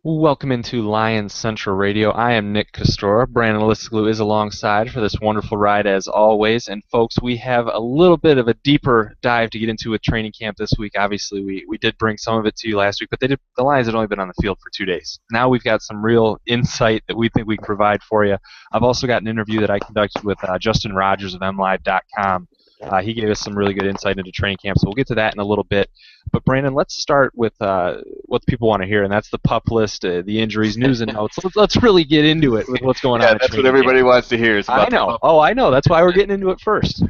Welcome into Lions Central Radio. I am Nick Castora. Brandon Lissiglu is alongside for this wonderful ride as always. And folks, we have a little bit of a deeper dive to get into with training camp this week. Obviously, we did bring some of it to you last week, but the Lions had only been on the field for 2 days. Now we've got some real insight that we think we can provide for you. I've also got an interview that I conducted with Justin Rogers of MLive.com. He gave us some really good insight into training camp, so we'll get to that in a little bit. But Brandon, let's start with what people want to hear, and that's the pup list, the injuries, news, and notes. Let's really get into it with what's going Yeah, on at that's what training camp. everybody wants to hear is I about the know. pup. Oh, I know. That's why we're getting into it first.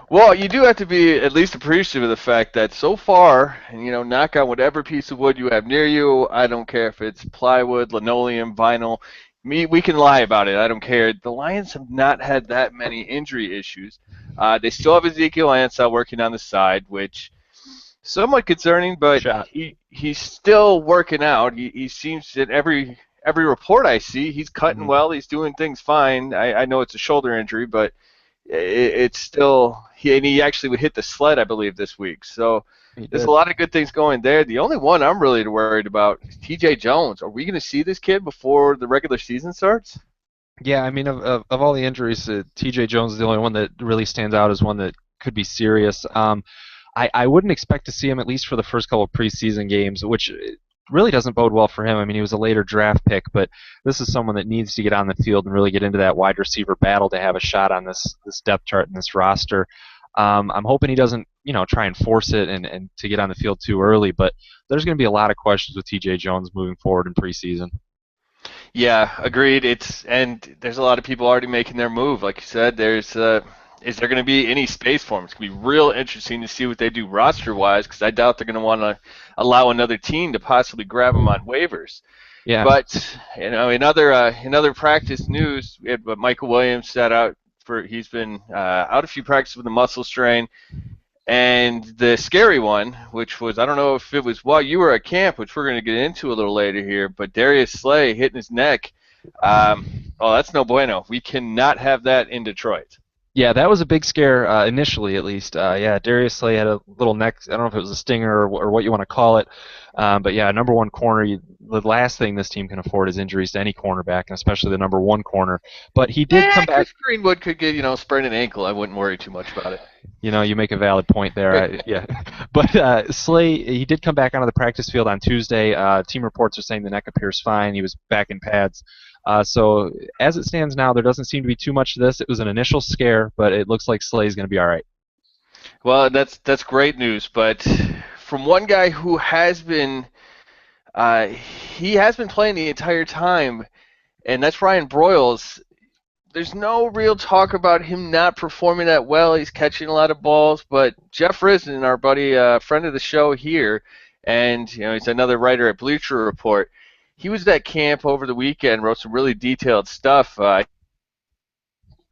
Well, you do have to be at least appreciative of the fact that so far, knock on whatever piece of wood you have near you. I don't care if it's plywood, linoleum, vinyl. We can lie about it. I don't care. The Lions have not had that many injury issues. They still have Ezekiel Ansah working on the side, which somewhat concerning, but Shot. he's still working out. He seems that every report I see, he's cutting Mhm. well. He's doing things fine. I know it's a shoulder injury, but it's still he actually would hit the sled, I believe, this week. So He there's a did. lot of good things going there. The only one I'm really worried about is T.J. Jones. Are we going to see this kid before the regular season starts? Yeah, I mean, of all the injuries, T.J. Jones is the only one that really stands out as one that could be serious. I wouldn't expect to see him at least for the first couple of preseason games, which really doesn't bode well for him. I mean, he was a later draft pick, but this is someone that needs to get on the field and really get into that wide receiver battle to have a shot on this depth chart and this roster. I'm hoping he doesn't, try and force it and to get on the field too early, but there's going to be a lot of questions with T.J. Jones moving forward in preseason. Yeah, agreed. And there's a lot of people already making their move. Like you said, is there going to be any space for him? It's going to be real interesting to see what they do roster wise, because I doubt they're going to want to allow another team to possibly grab him on waivers. Yeah. But in other practice news, we had Michael Williams sat out for he's been out a few practices with a muscle strain. And the scary one, which was, I don't know if it was while you were at camp, which we're going to get into a little later here, but Darius Slay hitting his neck. Oh, that's no bueno. We cannot have that in Detroit. Yeah, that was a big scare initially, at least. Yeah, Darius Slay had a little neck. I don't know if it was a stinger or what you want to call it, but yeah, number one corner. The last thing this team can afford is injuries to any cornerback, and especially the number one corner. But he did come back. Chris Greenwood could get, sprain an ankle. I wouldn't worry too much about You make a valid point there. Yeah, but Slay, he did come back onto the practice field on Tuesday. Team reports are saying the neck appears fine. He was back in pads. So as it stands now, there doesn't seem to be too much to this. It was an initial scare, but it looks like Slay's going to be all right. Well, that's great news. But from one guy who has been, he has been playing the entire time, and that's Ryan Broyles. There's no real talk about him not performing that well. He's catching a lot of balls, but Jeff Risen, our buddy, friend of the show here, and he's another writer at Bleacher Report. He was at camp over the weekend, wrote some really detailed stuff.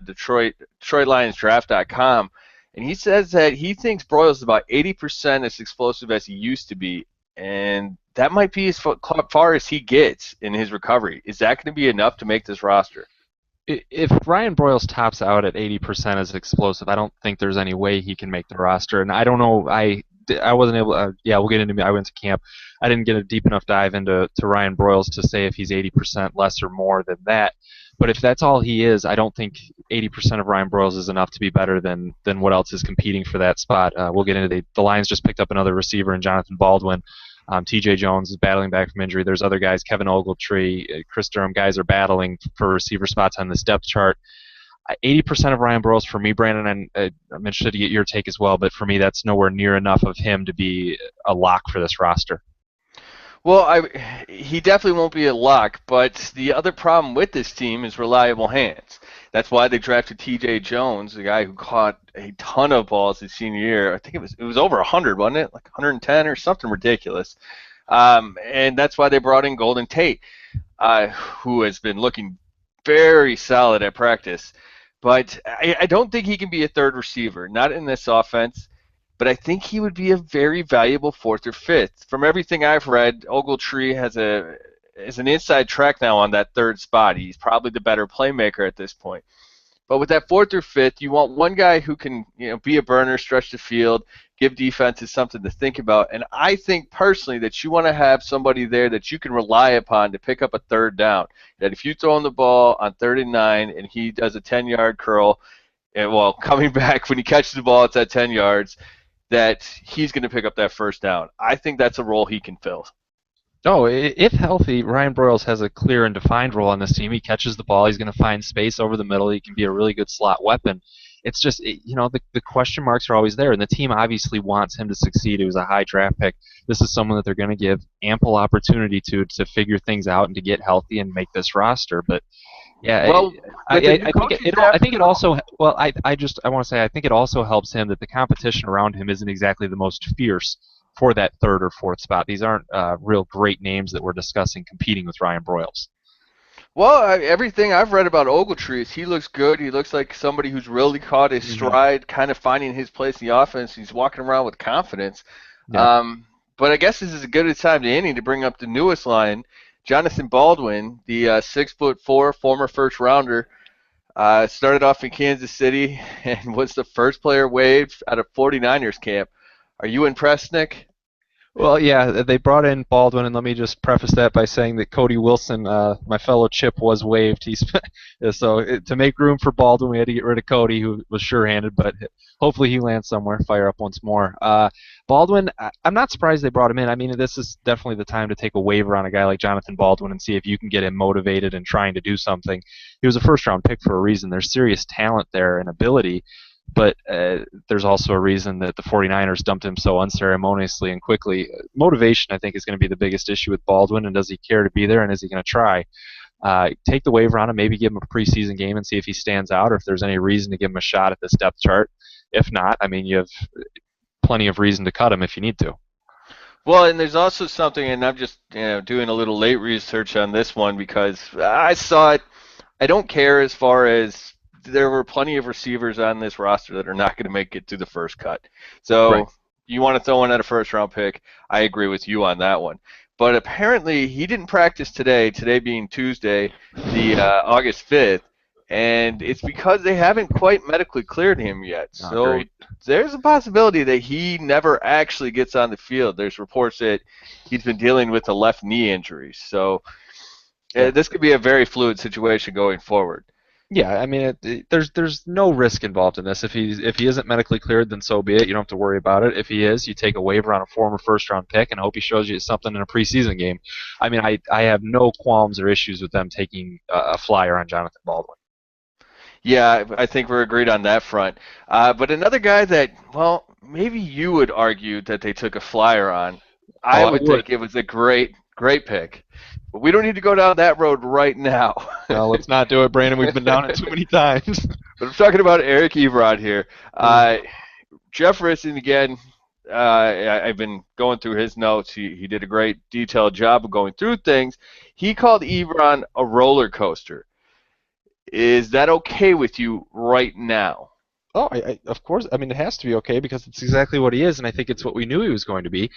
DetroitLionsDraft.com, and he says that he thinks Broyles is about 80% as explosive as he used to be, and that might be as far as he gets in his recovery. Is that going to be enough to make this roster? If Ryan Broyles tops out at 80% as explosive, I don't think there's any way he can make the roster. And I don't know. I wasn't able. Yeah, we'll get into. I went to camp. I didn't get a deep enough dive into Ryan Broyles to say if he's 80% less or more than that. But if that's all he is, I don't think 80% of Ryan Broyles is enough to be better than what else is competing for that spot. We'll get into the Lions just picked up another receiver in Jonathan Baldwin. T.J. Jones is battling back from injury. There's other guys, Kevin Ogletree, Chris Durham, guys are battling for receiver spots on this depth chart. 80% of Ryan Broyles for me, Brandon, and I'm interested to get your take as well, but for me, that's nowhere near enough of him to be a lock for this roster. Well, he definitely won't be a lock, but the other problem with this team is reliable hands. That's why they drafted T.J. Jones, the guy who caught a ton of balls his senior year. I think it was over 100, wasn't it? Like 110 or something ridiculous. And that's why they brought in Golden Tate, who has been looking very solid at practice. But I don't think he can be a third receiver, not in this offense. But I think he would be a very valuable fourth or fifth. From everything I've read, Ogletree is an inside track now on that third spot. He's probably the better playmaker at this point. But with that fourth or fifth, you want one guy who can, be a burner, stretch the field, give defenses something to think about. And I think personally that you want to have somebody there that you can rely upon to pick up a third down. That if you throw him the ball on 3rd and 9 and he does a 10-yard curl, and coming back when he catches the ball, it's at 10 yards, that he's going to pick up that first down. I think that's a role he can fill. No, if healthy, Ryan Broyles has a clear and defined role on this team. He catches the ball. He's going to find space over the middle. He can be a really good slot weapon. It's just, the question marks are always there, and the team obviously wants him to succeed. He was a high draft pick. This is someone that they're going to give ample opportunity to figure things out and to get healthy and make this roster. But yeah, Well, I think it also. Well, I want to say I think it also helps him that the competition around him isn't exactly the most fierce for that 3rd or 4th spot. These aren't real great names that we're discussing competing with Ryan Broyles. Well, everything I've read about Ogletree is he looks good. He looks like somebody who's really caught his stride, kind of finding his place in the offense. He's walking around with confidence. Yeah. But I guess this is a good time to bring up the newest line. Jonathan Baldwin, the 6'4" former first rounder, started off in Kansas City and was the first player waived out of 49ers camp. Are you impressed, Nick? Well, yeah, they brought in Baldwin, and let me just preface that by saying that Cody Wilson, my fellow Chip, was waived. To make room for Baldwin, we had to get rid of Cody, who was sure-handed, but hopefully he lands somewhere, fire up once more. Baldwin, I'm not surprised they brought him in. I mean, this is definitely the time to take a waiver on a guy like Jonathan Baldwin and see if you can get him motivated and trying to do something. He was a first-round pick for a reason. There's serious talent there and ability. But there's also a reason that the 49ers dumped him so unceremoniously and quickly. Motivation, I think, is going to be the biggest issue with Baldwin, and does he care to be there, and is he going to try? Take the waiver on him, maybe give him a preseason game and see if he stands out or if there's any reason to give him a shot at this depth chart. If not, I mean, you have plenty of reason to cut him if you need to. Well, and there's also something, and I'm just doing a little late research on this one because I saw it. I don't care as far as there were plenty of receivers on this roster that are not going to make it to the first cut. So Right. You want to throw in at a first-round pick. I agree with you on that one. But apparently he didn't practice today being Tuesday, the August 5th, and it's because they haven't quite medically cleared him yet. So Great. there's a possibility that he never actually gets on the field. There's reports that he's been dealing with a left knee injury. So this could be a very fluid situation going forward. Yeah, I mean, there's no risk involved in this. If he isn't medically cleared, then so be it. You don't have to worry about it. If he is, you take a waiver on a former first-round pick and hope he shows you something in a preseason game. I mean, I have no qualms or issues with them taking a flyer on Jonathan Baldwin. Yeah, I think we're agreed on that front. But another guy that, well, maybe you would argue that they took a flyer on. I would think it was a great pick. But we don't need to go down that road right now. Well, let's not do it, Brandon. We've been down it too many times. But I'm talking about Eric Ebron here. Jeff Risson, again, I've been going through his notes. He did a great detailed job of going through things. He called Ebron a roller coaster. Is that okay with you right now? Oh, of course. I mean, it has to be okay because it's exactly what he is, and I think it's what we knew he was going to be.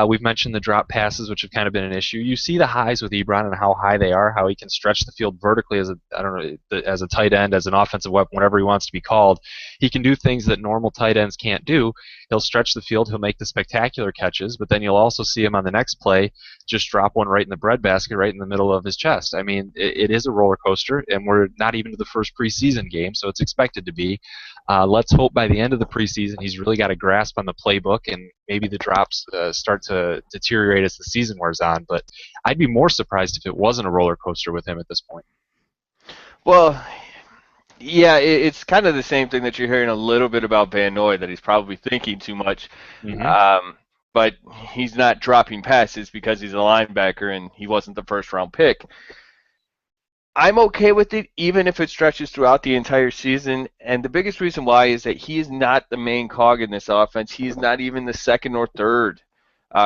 We've mentioned the drop passes, which have kind of been an issue. You see the highs with Ebron and how high they are, how he can stretch the field vertically as a tight end, as an offensive weapon, whatever he wants to be called. He can do things that normal tight ends can't do. He'll stretch the field, he'll make the spectacular catches, but then you'll also see him on the next play just drop one right in the breadbasket, right in the middle of his chest. I mean, it is a roller coaster, and we're not even to the first preseason game, so it's expected to be. Let's hope by the end of the preseason he's really got a grasp on the playbook and maybe the drops start to deteriorate as the season wears on. But I'd be more surprised if it wasn't a roller coaster with him at this point. Well, yeah, it's kind of the same thing that you're hearing a little bit about Van Noy, that he's probably thinking too much. Mm-hmm. But he's not dropping passes because he's a linebacker and he wasn't the first-round pick. I'm okay with it, even if it stretches throughout the entire season. And the biggest reason why is that he is not the main cog in this offense. He is not even the second or third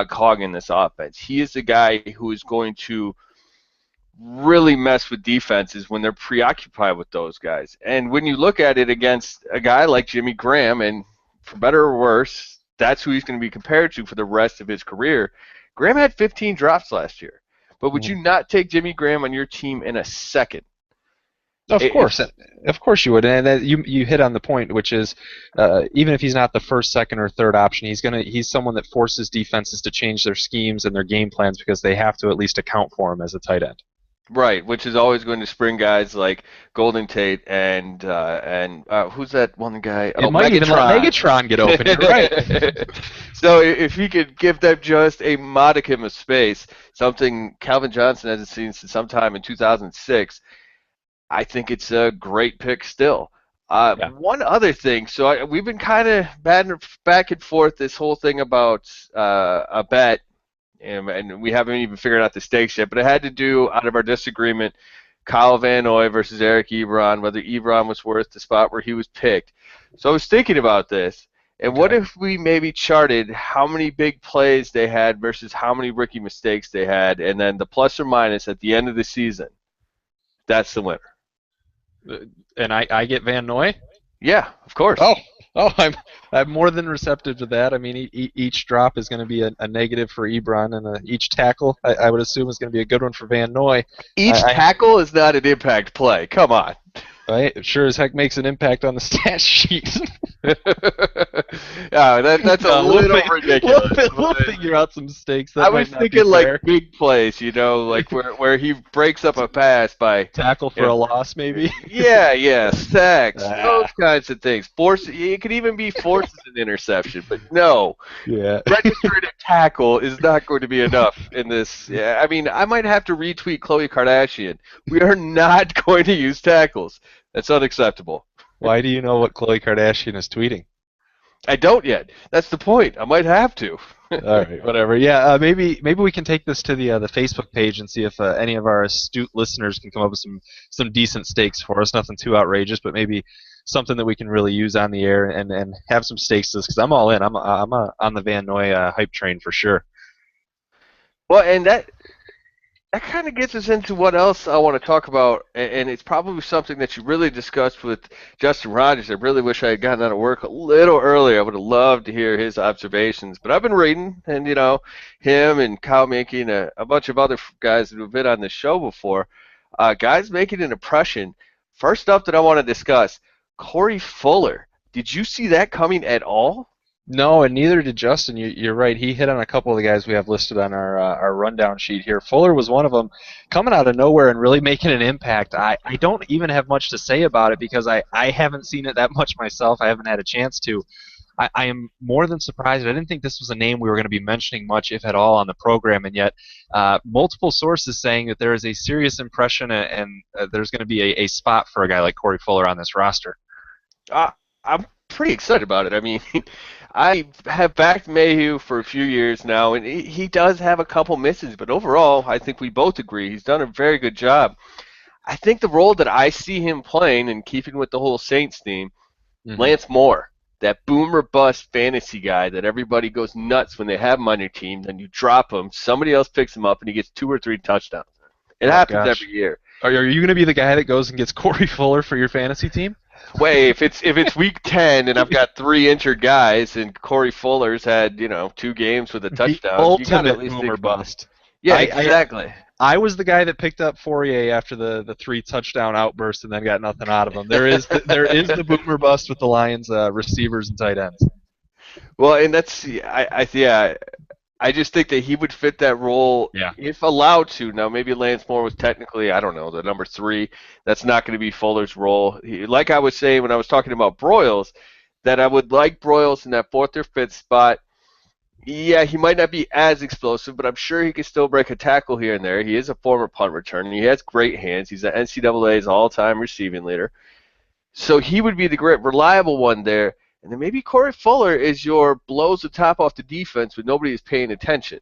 cog in this offense. He is the guy who is going to really mess with defenses when they're preoccupied with those guys. And when you look at it against a guy like Jimmy Graham, and for better or worse, that's who he's going to be compared to for the rest of his career. Graham had 15 drops last year. But would you not take Jimmy Graham on your team in a second? Of course, of course you would, and you hit on the point, which is even if he's not the first, second, or third option, he's someone that forces defenses to change their schemes and their game plans because they have to at least account for him as a tight end. Right, which is always going to spring guys like Golden Tate and who's that one guy? It might even let Megatron get open. You're right. So if he could give them just a modicum of space, something Calvin Johnson hasn't seen since sometime in 2006, I think it's a great pick still. Yeah. One other thing, so we've been kind of batting back and forth this whole thing about a bet. And we haven't even figured out the stakes yet, but it had to do, out of our disagreement, Kyle Van Noy versus Eric Ebron, whether Ebron was worth the spot where he was picked. So I was thinking about this, and what if we maybe charted how many big plays they had versus how many rookie mistakes they had, and then the plus or minus at the end of the season. That's the winner. And I get Van Noy? Yeah, of course. Oh, I'm more than receptive to that. I mean, each drop is going to be a negative for Ebron, and each tackle, I would assume, is going to be a good one for Van Noy. Each tackle is not an impact play. Come on. Right? It sure as heck makes an impact on the stat sheet. That's a little ridiculous. We'll figure out some mistakes. I was thinking like big plays, like where he breaks up a pass by tackle for a loss, maybe. Yeah, sacks, those kinds of things. It could even be forces an interception, but no. Yeah. Registered a tackle is not going to be enough in this. Yeah, I mean, I might have to retweet Khloe Kardashian. We are not going to use tackles. That's unacceptable. Why do you know what Khloe Kardashian is tweeting? I don't yet. That's the point. I might have to. All right, whatever. Yeah, maybe we can take this to the Facebook page and see if any of our astute listeners can come up with some decent stakes for us. Nothing too outrageous, but maybe something that we can really use on the air and have some stakes to this, because I'm all in. I'm on the Van Noy hype train for sure. Well, and that kind of gets us into what else I want to talk about, and it's probably something that you really discussed with Justin Rogers. I really wish I had gotten out of work a little earlier. I would have loved to hear his observations, but I've been reading, and him and Kyle Minke and a bunch of other guys that have been on this show before, guys making an impression. First up that I want to discuss, Corey Fuller. Did you see that coming at all? No, and neither did Justin. You're right. He hit on a couple of the guys we have listed on our rundown sheet here. Fuller was one of them, coming out of nowhere and really making an impact. I don't even have much to say about it because I haven't seen it that much myself. I haven't had a chance to. I am more than surprised. I didn't think this was a name we were going to be mentioning much, if at all, on the program, and yet multiple sources saying that there is a serious impression and there's going to be a spot for a guy like Corey Fuller on this roster. I'm pretty excited about it. I mean, I have backed Mayhew for a few years now, and he does have a couple misses, but overall, I think we both agree he's done a very good job. I think the role that I see him playing, and keeping with the whole Saints theme, Lance Moore, that boom or bust fantasy guy that everybody goes nuts when they have him on your team, then you drop him, somebody else picks him up, and he gets 2 or 3 touchdowns. It happens every year. Are you going to be the guy that goes and gets Corey Fuller for your fantasy team? Wait, if it's week 10 and I've got 3 injured guys and Corey Fuller's had 2 games with a touchdown, the ultimate at least boomer bust. Yeah, exactly. I was the guy that picked up Fourier after the 3 touchdown outburst and then got nothing out of him. There is the boomer bust with the Lions receivers and tight ends. Well, and that's I just think that he would fit that role if allowed to. Now, maybe Lance Moore was technically, I don't know, the number 3. That's not going to be Fuller's role. Like I was saying when I was talking about Broyles, that I would like Broyles in that 4th or 5th spot. Yeah, he might not be as explosive, but I'm sure he can still break a tackle here and there. He is a former punt returner. He has great hands. He's the NCAA's all-time receiving leader. So he would be the great reliable one there. And then maybe Corey Fuller is your blows the top off the defense when nobody is paying attention.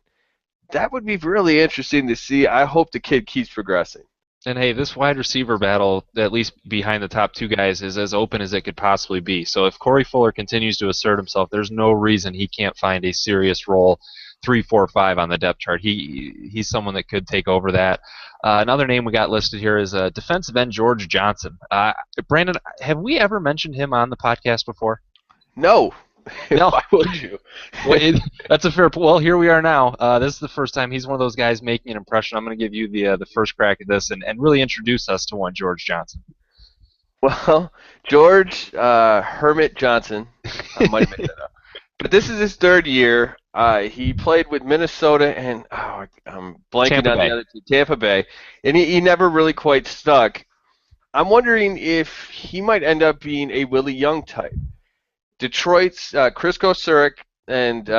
That would be really interesting to see. I hope the kid keeps progressing. And hey, this wide receiver battle, at least behind the top 2 guys, is as open as it could possibly be. So if Corey Fuller continues to assert himself, there's no reason he can't find a serious role 3, 4, 5 on the depth chart. He's someone that could take over that. Another name we got listed here is defensive end George Johnson. Brandon, have we ever mentioned him on the podcast before? No. No. Why would you? That's a fair point. Well, here we are now. This is the first time he's one of those guys making an impression. I'm going to give you the first crack at this and really introduce us to one George Johnson. Well, George Hermit Johnson, I might have made that up, but this is his third year. He played with Minnesota and I'm blanking Tampa on the Bay. other two, Tampa Bay, and he never really quite stuck. I'm wondering if he might end up being a Willie Young type. Detroit's Chris Kocurek and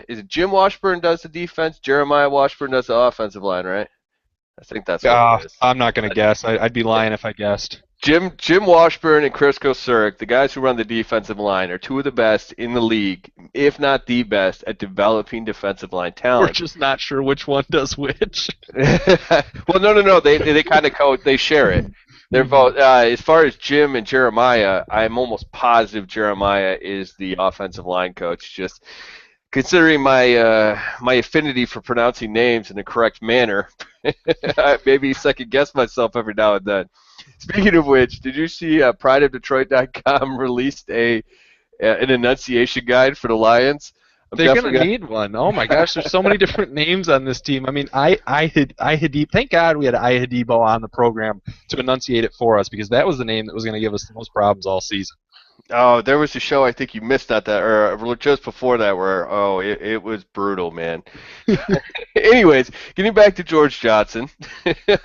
is it Jim Washburn does the defense? Jeremiah Washburn does the offensive line, right? I think that's what it is. I'm not going to guess. I'd be lying if I guessed. Jim Washburn and Chris Kocurek, the guys who run the defensive line, are two of the best in the league, if not the best, at developing defensive line We're talent. just not sure which one does which. Well, no. They kind of they share it. They're both. As far as Jim and Jeremiah, I'm almost positive Jeremiah is the offensive line coach. Just considering my affinity for pronouncing names in the correct manner, I maybe second guess myself every now and then. Speaking of which, did you see PrideOfDetroit.com released an enunciation guide for the Lions? They're gonna need one. Oh my gosh, there's so many different names on this team. I mean, Ihadib. Thank God we had Ihadibo on the program to enunciate it for us, because that was the name that was going to give us the most problems all season. Oh, there was a show I think you missed at that, or just before that, where it was brutal, man. Anyways, getting back to George Johnson,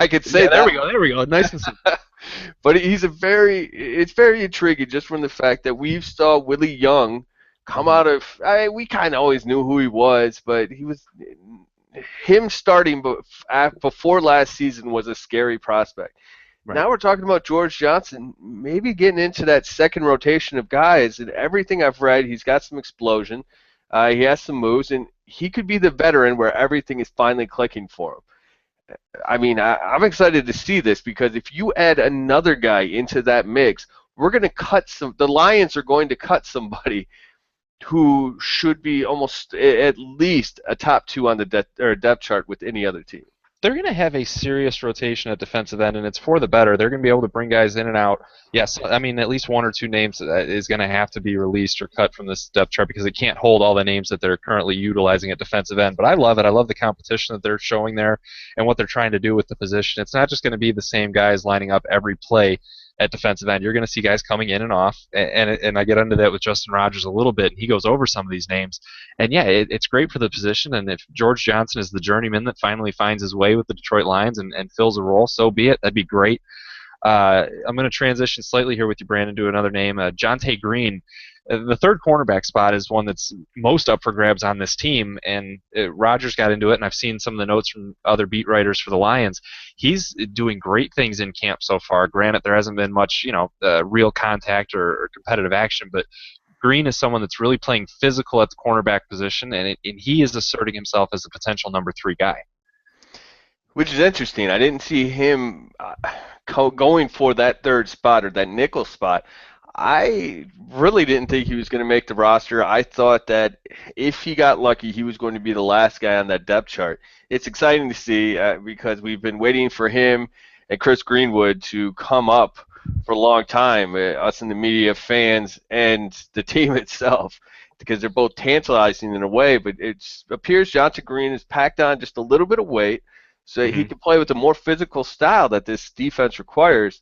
I could say there that. we go. Nice and simple. But it's very intriguing just from the fact that we've saw Willie Young come out of. We kind of always knew who he was, but him starting before last season was a scary prospect. Right. Now we're talking about George Johnson maybe getting into that second rotation of guys, and everything I've read, he's got some explosion. He has some moves, and he could be the veteran where everything is finally clicking for him. I mean, I'm excited to see this, because if you add another guy into that mix, we're going to cut the Lions are going to cut somebody who should be almost at least a top two on the depth chart with any other team. They're going to have a serious rotation at defensive end, and it's for the better. They're going to be able to bring guys in and out. Yes, I mean, at least one or two names is going to have to be released or cut from this depth chart, because it can't hold all the names that they're currently utilizing at defensive end. But I love it. I love the competition that they're showing there and what they're trying to do with the position. It's not just going to be the same guys lining up every play at defensive end. You're going to see guys coming in and off, and I get into that with Justin Rogers a little bit, and he goes over some of these names. And yeah, it's great for the position, and if George Johnson is the journeyman that finally finds his way with the Detroit Lions and fills a role, so be it. That'd be great. I'm going to transition slightly here with you, Brandon, to another name, Jonte Green. The third cornerback spot is one that's most up for grabs on this team, and Rogers got into it, and I've seen some of the notes from other beat writers for the Lions. He's doing great things in camp so far. Granted, there hasn't been much, real contact or competitive action, but Green is someone that's really playing physical at the cornerback position, and he is asserting himself as a potential number 3 guy. Which is interesting. I didn't see him going for that third spot or that nickel spot. I really didn't think he was going to make the roster. I thought that if he got lucky, he was going to be the last guy on that depth chart. It's exciting to see because we've been waiting for him and Chris Greenwood to come up for a long time, us in the media, fans, and the team itself, because they're both tantalizing in a way, but it appears Jonte Green has packed on just a little bit of weight so he can play with a more physical style that this defense requires.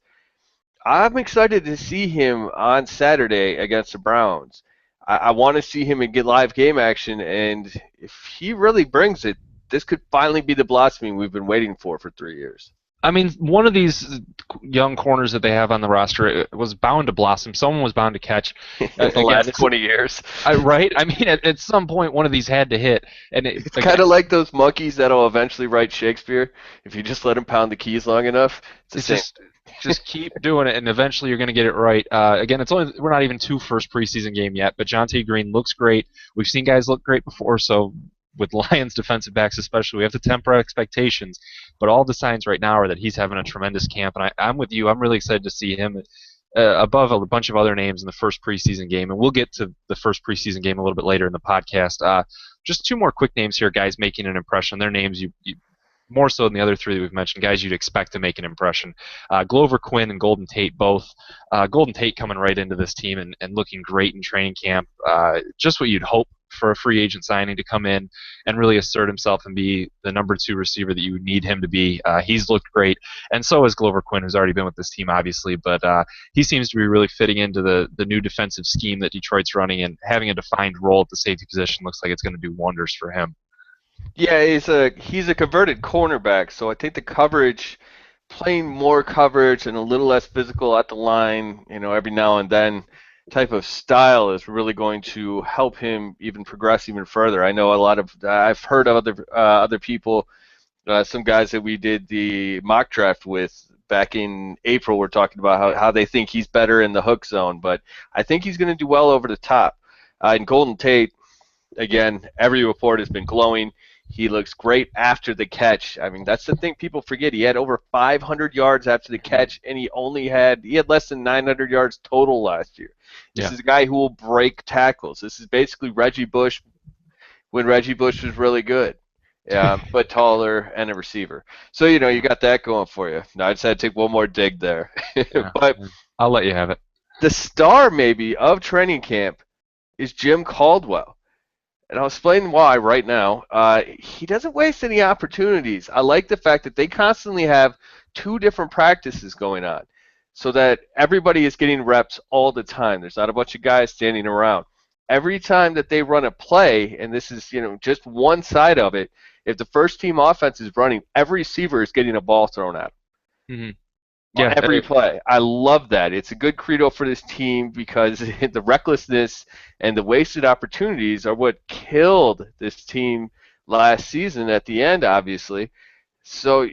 I'm excited to see him on Saturday against the Browns. I want to see him and get live game action, and if he really brings it, this could finally be the blossoming we've been waiting for 3 years. I mean, one of these young corners that they have on the roster was bound to blossom. Someone was bound to catch. The last 20 years. Right? I mean, at some point, one of these had to hit. And it's kind of like those monkeys that'll eventually write Shakespeare. If you just let them pound the keys long enough, it's the same. Just keep doing it, and eventually you're going to get it right. Again, we're not even to first preseason game yet, but Jonte Green looks great. We've seen guys look great before, so with Lions defensive backs especially, we have to temper expectations. But all the signs right now are that he's having a tremendous camp, and I'm with you. I'm really excited to see him above a bunch of other names in the first preseason game, and we'll get to the first preseason game a little bit later in the podcast. Just two more quick names here, guys making an impression. Their names you more so than the other three that we've mentioned, guys you'd expect to make an impression. Glover Quinn and Golden Tate both. Golden Tate coming right into this team and looking great in training camp. Just what you'd hope for a free agent signing to come in and really assert himself and be the number 2 receiver that you would need him to be. He's looked great, and so has Glover Quinn, who's already been with this team, obviously. But he seems to be really fitting into the new defensive scheme that Detroit's running, and having a defined role at the safety position looks like it's going to do wonders for him. Yeah, he's a converted cornerback, so I think the coverage, playing more coverage and a little less physical at the line, every now and then, type of style is really going to help him even progress even further. I know I've heard of other people, some guys that we did the mock draft with back in April were talking about how they think he's better in the hook zone, but I think he's going to do well over the top. And Golden Tate, again, every report has been glowing. He looks great after the catch. I mean, that's the thing people forget. He had over 500 yards after the catch, and he had less than 900 yards total last year. This is a guy who will break tackles. This is basically Reggie Bush when Reggie Bush was really good, but taller and a receiver. So, you got that going for you. Now, I just had to take one more dig there. But I'll let you have it. The star, maybe, of training camp is Jim Caldwell. And I'll explain why right now. He doesn't waste any opportunities. I like the fact that they constantly have 2 different practices going on so that everybody is getting reps all the time. There's not a bunch of guys standing around. Every time that they run a play, and this is just one side of it, if the first team offense is running, every receiver is getting a ball thrown at them. Mm-hmm. Yeah, every play. I love that. It's a good credo for this team because the recklessness and the wasted opportunities are what killed this team last season at the end, obviously. So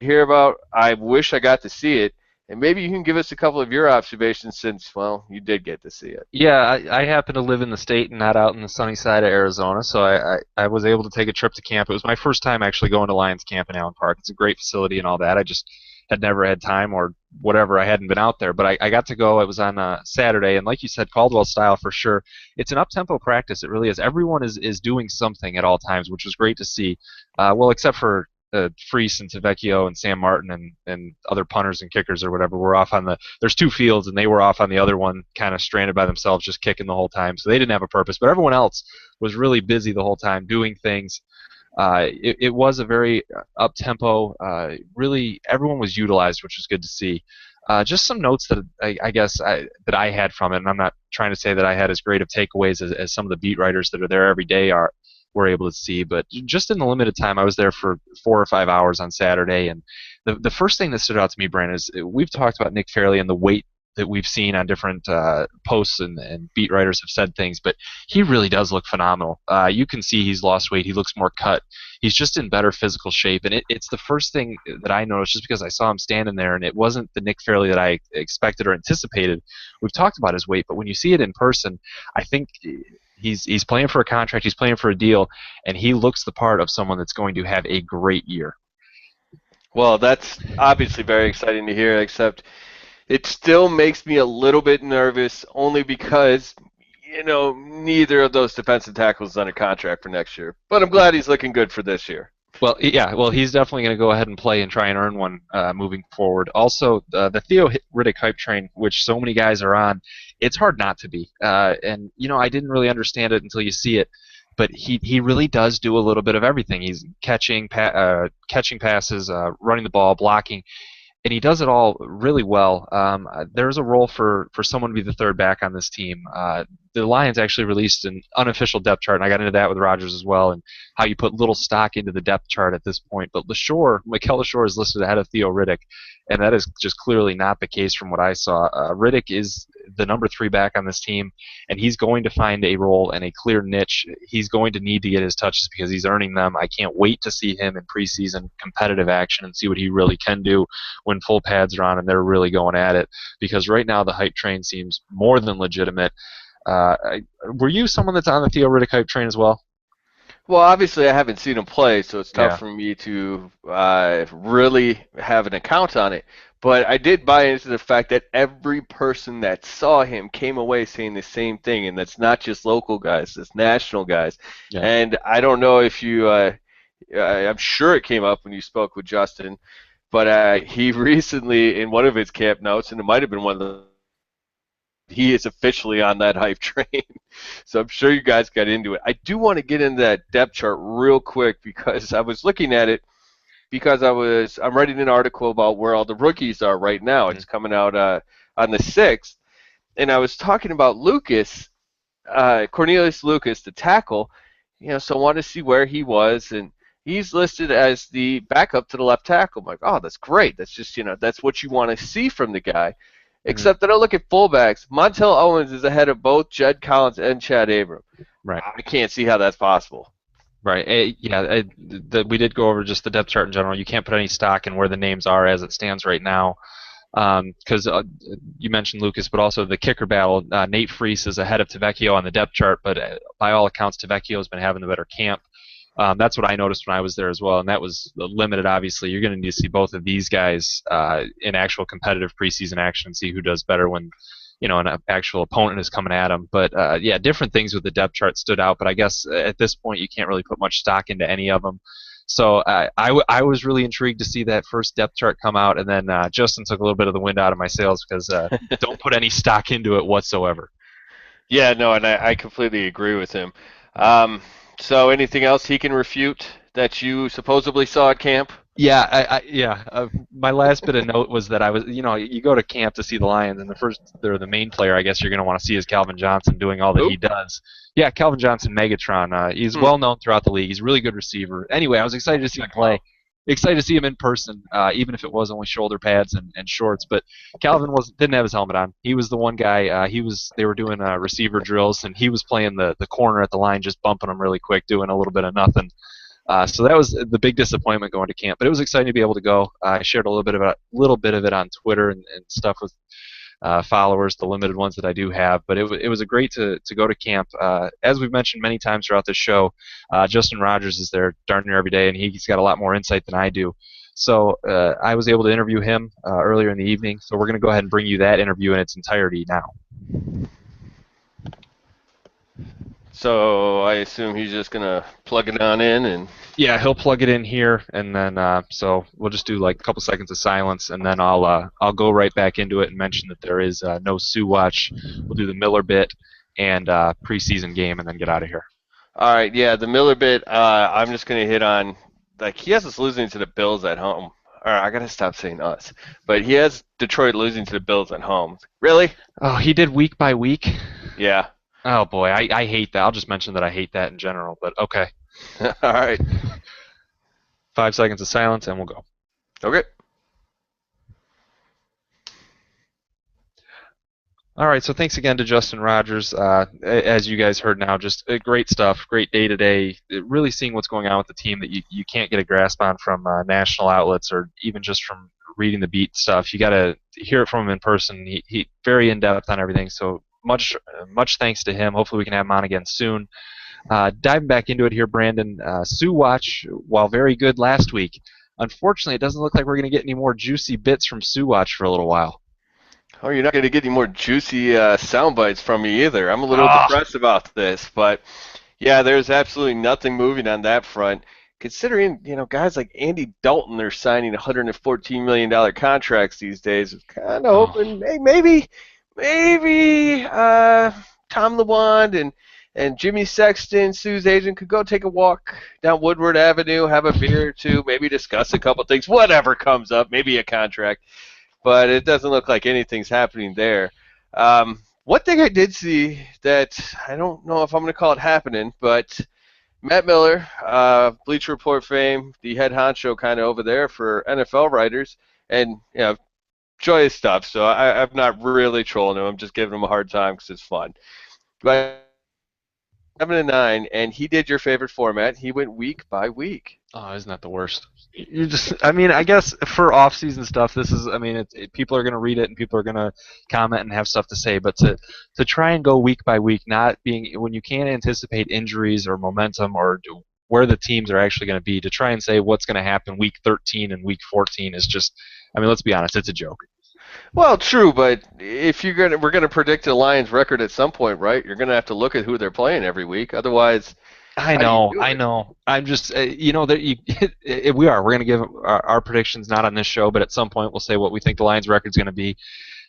I wish I got to see it, and maybe you can give us a couple of your observations since, well, you did get to see it. Yeah, I happen to live in the state and not out in the sunny side of Arizona, so I was able to take a trip to camp. It was my first time actually going to Lions Camp in Allen Park. It's a great facility and all that. I just had never had time or whatever. I hadn't been out there, but I got to go. It was on Saturday, and like you said, Caldwell style for sure. It's an up-tempo practice. It really is. Everyone is doing something at all times, which was great to see. Well, except for Freese and Tavecchio and Sam Martin and other punters and kickers or whatever were off on there's 2 fields, and they were off on the other one, kind of stranded by themselves, just kicking the whole time. So they didn't have a purpose, but everyone else was really busy the whole time doing things. It was a very up-tempo. Really, everyone was utilized, which was good to see. Just some notes that I guess that I had from it, and I'm not trying to say that I had as great of takeaways as some of the beat writers that are there every day were able to see, but just in the limited time I was there for 4 or 5 hours on Saturday, and the first thing that stood out to me, Brandon, is we've talked about Nick Fairley and the weight that we've seen on different posts and beat writers have said things, but he really does look phenomenal. You can see he's lost weight. He looks more cut. He's just in better physical shape, and it's the first thing that I noticed just because I saw him standing there, and it wasn't the Nick Fairley that I expected or anticipated. We've talked about his weight, but when you see it in person, I think he's playing for a contract, he's playing for a deal, and he looks the part of someone that's going to have a great year. Well, that's obviously very exciting to hear, except it still makes me a little bit nervous only because, neither of those defensive tackles is under contract for next year. But I'm glad he's looking good for this year. Well, yeah, he's definitely going to go ahead and play and try and earn one moving forward. Also, the Theo Riddick hype train, which so many guys are on, it's hard not to be. And, I didn't really understand it until you see it. But he really does do a little bit of everything. He's catching passes, running the ball, blocking. And he does it all really well. There's a role for someone to be the third back on this team. The Lions actually released an unofficial depth chart, and I got into that with Rogers as well, and how you put little stock into the depth chart at this point. But Mikel Leshore is listed ahead of Theo Riddick, and that is just clearly not the case from what I saw. Riddick is the number 3 back on this team, and he's going to find a role and a clear niche. He's going to need to get his touches because he's earning them. I can't wait to see him in preseason competitive action and see what he really can do when full pads are on and they're really going at it, because right now the hype train seems more than legitimate. Were you someone that's on the Theo Riddick hype train as well? Well, obviously I haven't seen him play, so it's tough for me to really have an account on it. But I did buy into the fact that every person that saw him came away saying the same thing, and that's not just local guys, it's national guys. Yeah. And I don't know if you I'm sure it came up when you spoke with Justin, but he recently, in one of his camp notes, and it might have been one of the he is officially on that hype train. So I'm sure you guys got into it. I do want to get into that depth chart real quick because I was looking at it because I'm writing an article about where all the rookies are right now. It's coming out on the 6th, and I was talking about Lucas, Cornelius Lucas, the tackle. So I wanted to see where he was, and he's listed as the backup to the left tackle. I'm like, oh, that's great. That's just, that's what you want to see from the guy. Except that I look at fullbacks. Montel Owens is ahead of both Jed Collins and Chad Abram. Right. I can't see how that's possible. Right. We did go over just the depth chart in general. You can't put any stock in where the names are as it stands right now. Because you mentioned Lucas, but also the kicker battle. Nate Freese is ahead of Tavecchio on the depth chart, but by all accounts, Tavecchio has been having the better camp. That's what I noticed when I was there as well, and that was limited. Obviously, you're going to need to see both of these guys in actual competitive preseason action and see who does better when an actual opponent is coming at them. But different things with the depth chart stood out. But I guess at this point, you can't really put much stock into any of them. So I was really intrigued to see that first depth chart come out, and then Justin took a little bit of the wind out of my sails because don't put any stock into it whatsoever. Yeah, no, and I completely agree with him. So anything else he can refute that you supposedly saw at camp? Yeah, my last bit of note was that I was, you go to camp to see the Lions, and the main player I guess you're going to want to see is Calvin Johnson doing all that he does. Yeah, Calvin Johnson, Megatron. He's well known throughout the league. He's a really good receiver. Anyway, I was excited to see him play. Excited to see him in person, even if it was only shoulder pads and shorts. But Calvin didn't have his helmet on. He was the one guy. They were doing receiver drills, and he was playing the corner at the line, just bumping them really quick, doing a little bit of nothing. So that was the big disappointment going to camp. But it was exciting to be able to go. I shared a little bit of it on Twitter and stuff with followers, the limited ones that I do have. But it was a great to go to camp. As we've mentioned many times throughout this show, Justin Rogers is there darn near every day, and he's got a lot more insight than I do. So I was able to interview him earlier in the evening. So we're going to go ahead and bring you that interview in its entirety now. So I assume he's just gonna plug it on in, and yeah, he'll plug it in here, and then so we'll just do like a couple seconds of silence, and then I'll go right back into it and mention that there is no Sioux Watch. We'll do the Miller bit and preseason game, and then get out of here. All right, yeah, the Miller bit. I'm just gonna hit on he has us losing to the Bills at home. All right, I gotta stop saying us, but he has Detroit losing to the Bills at home. Really? Oh, he did week by week. Yeah. Oh boy, I hate that. I'll just mention that I hate that in general, but okay. All right. 5 seconds of silence and we'll go. Okay. All right, so thanks again to Justin Rogers. As you guys heard now, just great stuff, great day-to-day, really seeing what's going on with the team that you can't get a grasp on from national outlets or even just from reading the beat stuff. You got to hear it from him in person. He very in-depth on everything, so much thanks to him. Hopefully we can have him on again soon. Diving back into it here, Brandon. Sioux Watch, while very good last week, unfortunately it doesn't look like we're going to get any more juicy bits from Sioux Watch for a little while. Oh, you're not going to get any more juicy sound bites from me either. I'm a little depressed about this, but yeah, there's absolutely nothing moving on that front. Considering, guys like Andy Dalton are signing $114 million contracts these days, kind of hoping, hey, maybe Tom LeWand and Jimmy Sexton, Sue's agent, could go take a walk down Woodward Avenue, have a beer or two, maybe discuss a couple things, whatever comes up, maybe a contract. But it doesn't look like anything's happening there. One thing I did see that I don't know if I'm going to call it happening, but Matt Miller, Bleacher Report fame, the head honcho kind of over there for NFL writers, and joyous stuff. So I'm not really trolling him. I'm just giving him a hard time because it's fun. But 7-9, and he did your favorite format. He went week by week. Oh, isn't that the worst? I guess for off-season stuff, this is, people are going to read it and people are going to comment and have stuff to say, but to try and go week by week, not being, when you can't anticipate injuries or momentum or where the teams are actually going to be, to try and say what's going to happen week 13 and week 14 is just, let's be honest, it's a joke. Well, true, but if we're gonna predict the Lions' record at some point, right? You're gonna have to look at who they're playing every week. Otherwise, I know. I'm just, we are. We're gonna give our predictions not on this show, but at some point we'll say what we think the Lions' record's gonna be.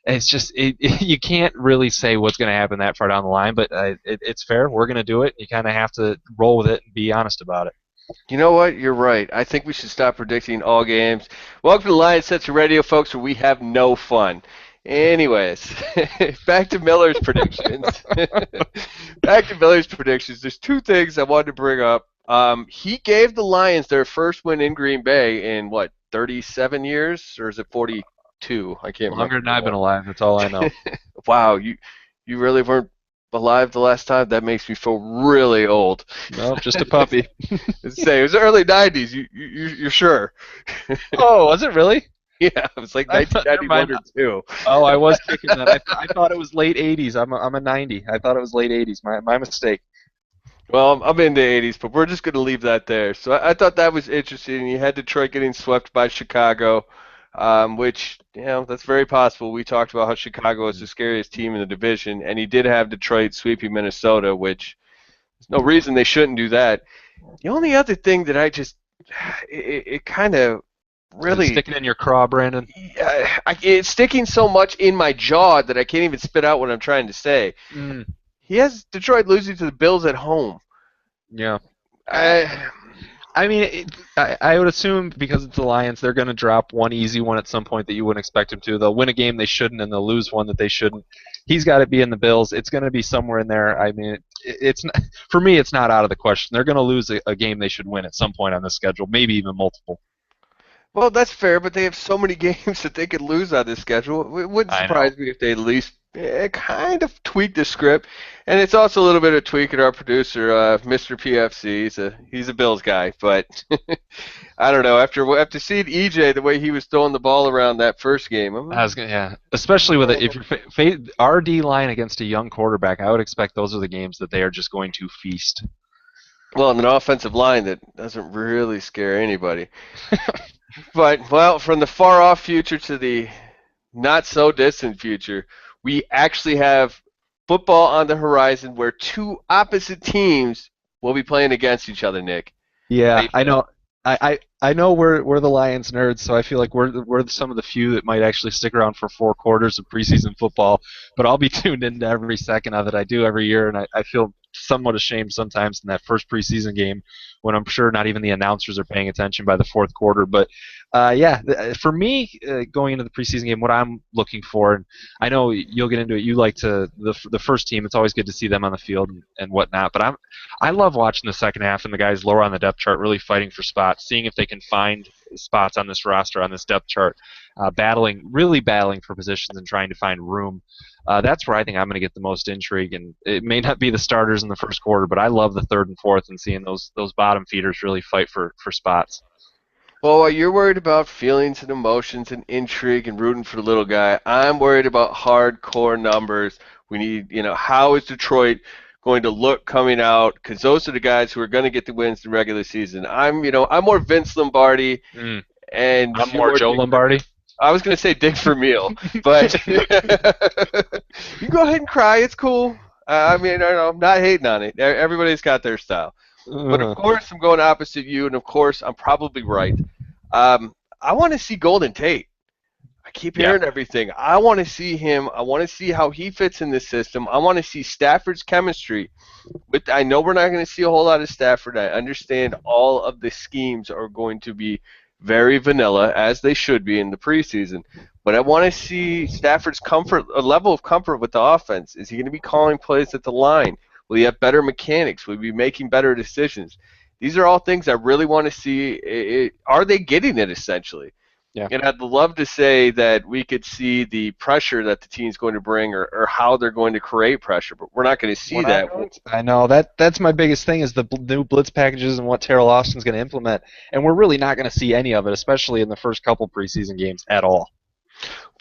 It's just you can't really say what's going to happen that far down the line, but it's fair. We're going to do it. You kind of have to roll with it and be honest about it. You know what? You're right. I think we should stop predicting all games. Welcome to Lions Central Radio, folks, where we have no fun. Anyways, back to Miller's predictions. Back to Miller's predictions. There's two things I wanted to bring up. He gave the Lions their first win in Green Bay in, 37 years? Or is it 42? I can't remember. Longer than I've been alive. That's all I know. Wow, you really weren't alive the last time? That makes me feel really old. No, just a puppy. Say it was early 90s. You're sure? Oh, was it really? Yeah, it was like 1991 or 2. Oh, I was kicking that. I thought it was late 80s. I'm a 90. I thought it was late 80s. My mistake. Well, I'm in the 80s, but we're just going to leave that there. So I thought that was interesting. You had Detroit getting swept by Chicago, which, that's very possible. We talked about how Chicago is the scariest team in the division, and he did have Detroit sweeping Minnesota, which there's no reason they shouldn't do that. The only other thing that it kind of really sticking in your craw, Brandon. It's sticking so much in my jaw that I can't even spit out what I'm trying to say. He has Detroit losing to the Bills at home. Yeah. I mean, I would assume because it's the Lions, they're going to drop one easy one at some point that you wouldn't expect them to. They'll win a game they shouldn't, and they'll lose one that they shouldn't. He's got to be in the Bills. It's going to be somewhere in there. I mean, it's not, for me, it's not out of the question. They're going to lose a game they should win at some point on the schedule, maybe even multiple. Well, that's fair, but they have so many games that they could lose on this schedule. It wouldn't surprise me if they at least kind of tweak the script. And it's also a little bit of tweak at our producer, Mr. PFC. He's a Bills guy, but I don't know. After seeing EJ the way he was throwing the ball around that first game, especially with if you're RD line against a young quarterback, I would expect those are the games that they are just going to feast. Well, and an offensive line that doesn't really scare anybody. But, well, from the far-off future to the not-so-distant future, we actually have football on the horizon where two opposite teams will be playing against each other, Nick. Yeah, I know. I know we're the Lions nerds, so I feel like we're some of the few that might actually stick around for 4 quarters of preseason football. But I'll be tuned into every second of it. I do every year, and I feel somewhat ashamed sometimes in that first preseason game when I'm sure not even the announcers are paying attention by the 4th quarter. But for me, going into the preseason game, what I'm looking for, and I know you'll get into it. You like the first team. It's always good to see them on the field and whatnot. But I love watching the second half and the guys lower on the depth chart really fighting for spots, seeing if they can find spots on this roster, on this depth chart, really battling for positions and trying to find room. That's where I think I'm going to get the most intrigue, and it may not be the starters in the first quarter, but I love the 3rd and 4th and seeing those bottom feeders really fight for spots. Well, while you're worried about feelings and emotions and intrigue and rooting for the little guy, I'm worried about hardcore numbers. We need, how is Detroit going to look coming out? Because those are the guys who are going to get the wins in the regular season. I'm more Vince Lombardi, and I'm more Joe Lombardi. I was going to say Dick Vermeil, but you go ahead and cry. It's cool. I'm not hating on it. Everybody's got their style. But, of course, I'm going opposite you, and, of course, I'm probably right. I want to see Golden Tate. I keep hearing everything. I want to see him. I want to see how he fits in this system. I want to see Stafford's chemistry. I know we're not going to see a whole lot of Stafford. I understand all of the schemes are going to be very vanilla, as they should be in the preseason. But I want to see Stafford's level of comfort with the offense. Is he going to be calling plays at the line? Will he have better mechanics? Will he be making better decisions? These are all things I really want to see. Are they getting it, essentially? Yeah. And I'd love to say that we could see the pressure that the team's going to bring or how they're going to create pressure, but we're not going to see that. I know. That's my biggest thing is the new blitz packages and what Terrell Austin's going to implement, and we're really not going to see any of it, especially in the first couple preseason games at all.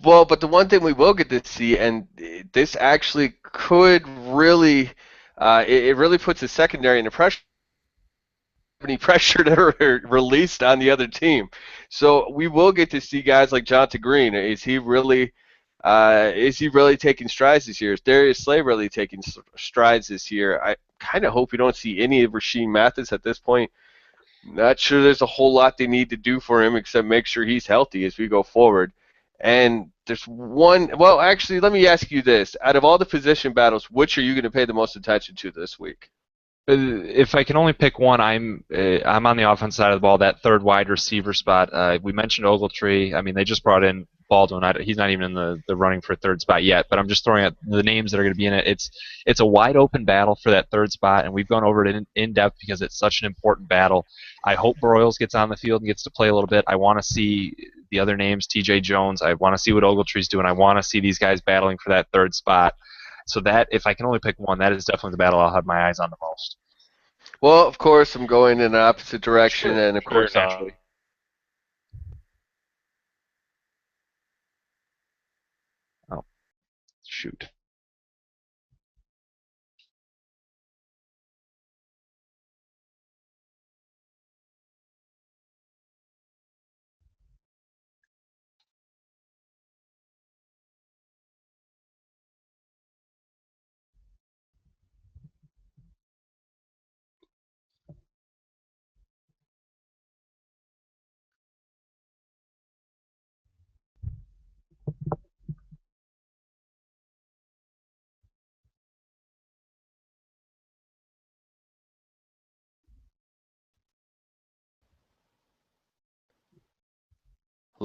Well, but the one thing we will get to see, and this actually could really it really puts a secondary into pressure. Any pressure to released on the other team, so we will get to see guys like Jonathan Green. Is he really taking strides this year? Is Darius Slay really taking strides this year? I kind of hope we don't see any of Rasheed Mathis at this point. Not sure there's a whole lot they need to do for him except make sure he's healthy as we go forward. And there's one. Well, actually, let me ask you this: out of all the position battles, which are you going to pay the most attention to this week? If I can only pick one, I'm on the offense side of the ball. That third wide receiver spot. We mentioned Ogletree. I mean, they just brought in Baldwin. He's not even in the running for third spot yet. But I'm just throwing out the names that are going to be in it. It's a wide open battle for that third spot, and we've gone over it in depth because it's such an important battle. I hope Broyles gets on the field and gets to play a little bit. I want to see the other names, T.J. Jones. I want to see what Ogletree's doing. I want to see these guys battling for that third spot. So that, if I can only pick one, that is definitely the battle I'll have my eyes on the most. Well, of course, I'm going in the opposite direction, Sure, and of course, naturally. Oh, shoot.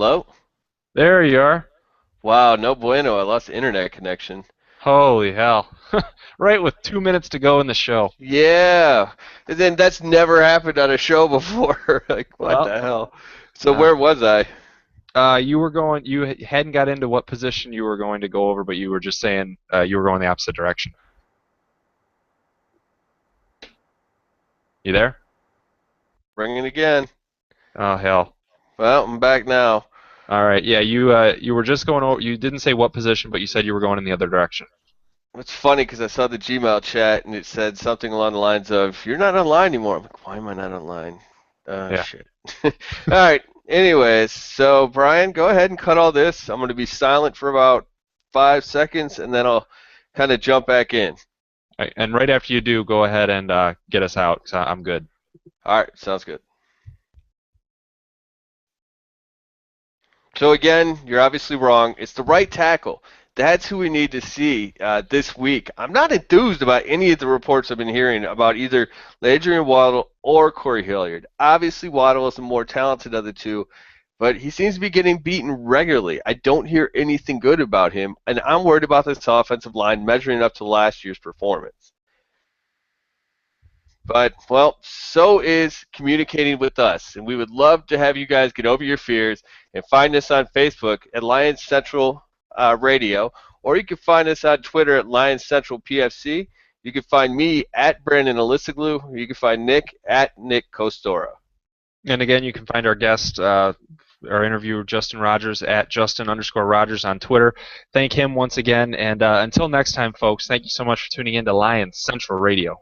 hello. There you are. Wow, no bueno. I lost the internet connection. Holy hell. Right with 2 minutes to go in the show. Yeah, and then that's never happened on a show before. Like, what Well, the hell? So where was I? you hadn't got into what position you were going to go over, but you were just saying you were going the opposite direction. You there? Ringing again. Oh, hell. Well, I'm back now. All right. Yeah, you were just going over, you didn't say what position, but you said you were going in the other direction. It's funny because I saw the Gmail chat and it said something along the lines of, "You're not online anymore." I'm like, "Why am I not online?" Yeah. Shit. All right. Anyways, so Brian, go ahead and cut all this. I'm going to be silent for about 5 seconds, and then I'll kind of jump back in. All right, and right after you do, go ahead and get us out, 'cause I'm good. All right. Sounds good. So again, you're obviously wrong. It's the right tackle. That's who we need to see this week. I'm not enthused about any of the reports I've been hearing about either Adrian Waddle or Corey Hilliard. Obviously, Waddle is the more talented of the two, but he seems to be getting beaten regularly. I don't hear anything good about him, and I'm worried about this offensive line measuring up to last year's performance. But, well, so is communicating with us. And we would love to have you guys get over your fears and find us on Facebook at Lions Central Radio, or you can find us on Twitter at Lions Central PFC. You can find me at Brandon Elisaglu, or you can find Nick at Nick Kostora. And again, you can find our guest, our interviewer, Justin Rogers, at Justin_Rogers on Twitter. Thank him once again. And until next time, folks, thank you so much for tuning in to Lions Central Radio.